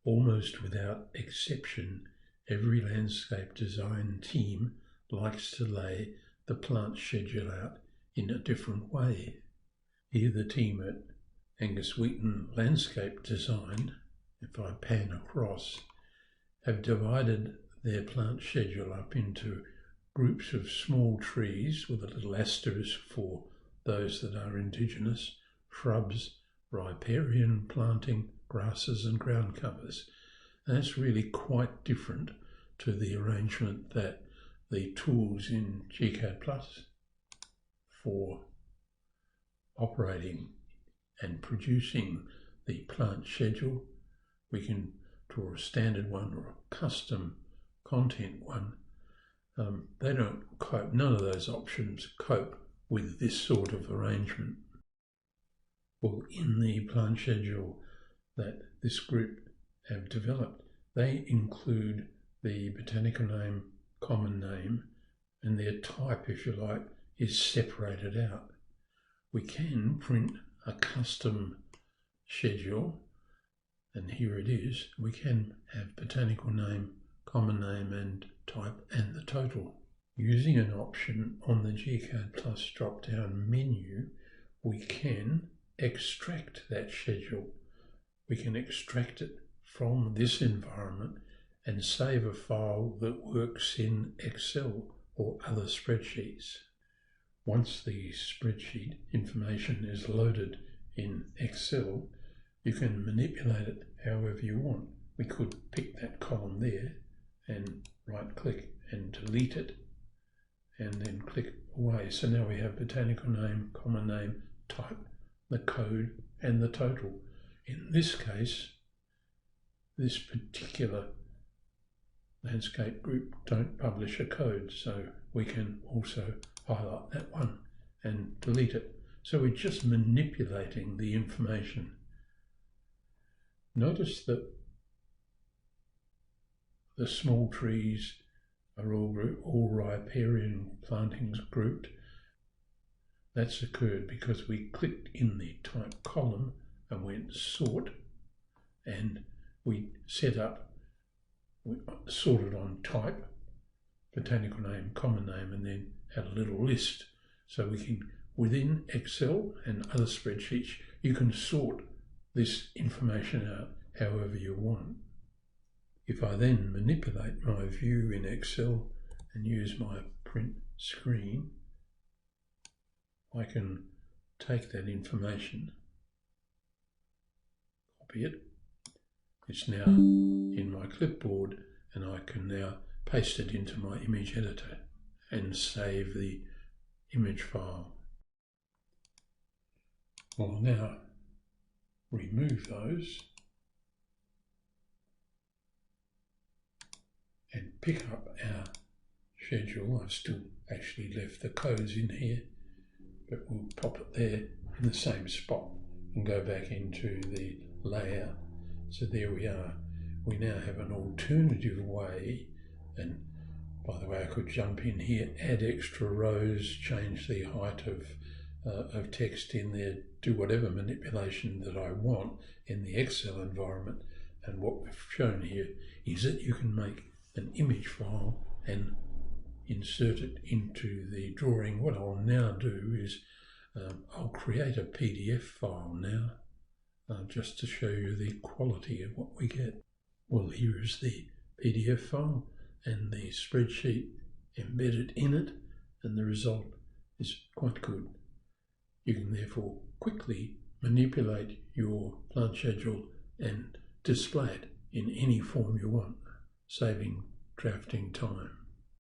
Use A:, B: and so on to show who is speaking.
A: Almost without exception, every landscape design team likes to lay the plant schedule out in a different way. Here the team at Angus Wheaton Landscape Design, if I pan across, have divided their plant schedule up into groups of small trees with a little asterisk for those that are indigenous, shrubs, riparian planting, grasses and ground covers. And that's really quite different to the arrangement that the tools in gCADPlus for operating and producing the plant schedule. We can draw a standard one or a custom content one. They don't cope, none of those options cope with this sort of arrangement. Well, in the plant schedule that this group have developed, they include the botanical name, common name, and their type, if you like, is separated out. We can print a custom schedule, and here it is. We can have botanical name, common name and type and the total. Using an option on the gCADPlus drop-down menu, we can extract that schedule. We can extract it from this environment and save a file that works in Excel or other spreadsheets. Once the spreadsheet information is loaded in Excel, you can manipulate it however you want. We could pick that column there and right-click and delete it, and then click away. So now we have botanical name, common name, type, the code, and the total. In this case, this particular landscape group don't publish a code, so we can also highlight that one and delete it. So we're just manipulating the information. Notice that the small trees are all riparian plantings grouped. That's occurred because we clicked in the type column and went sort, and we sorted on type, botanical name, common name, and then had a little list. So we can, within Excel and other spreadsheets, you can sort this information out however you want. If I then manipulate my view in Excel and use my print screen, I can take that information, copy it. It's now in my clipboard, and I can now paste it into my image editor and save the image file. I'll now remove those and pick up our schedule. I've still actually left the codes in here, but we'll pop it there in the same spot and go back into the layout. So there we are. We now have an alternative way, and by the way, I could jump in here, add extra rows, change the height of text in there, do whatever manipulation that I want in the Excel environment. And what we've shown here is that you can make an image file and insert it into the drawing. What I'll now do is I'll create a PDF file now just to show you the quality of what we get. Well, here is the PDF file and the spreadsheet embedded in it, and the result is quite good. You can therefore quickly manipulate your plant schedule and display it in any form you want, saving drafting time.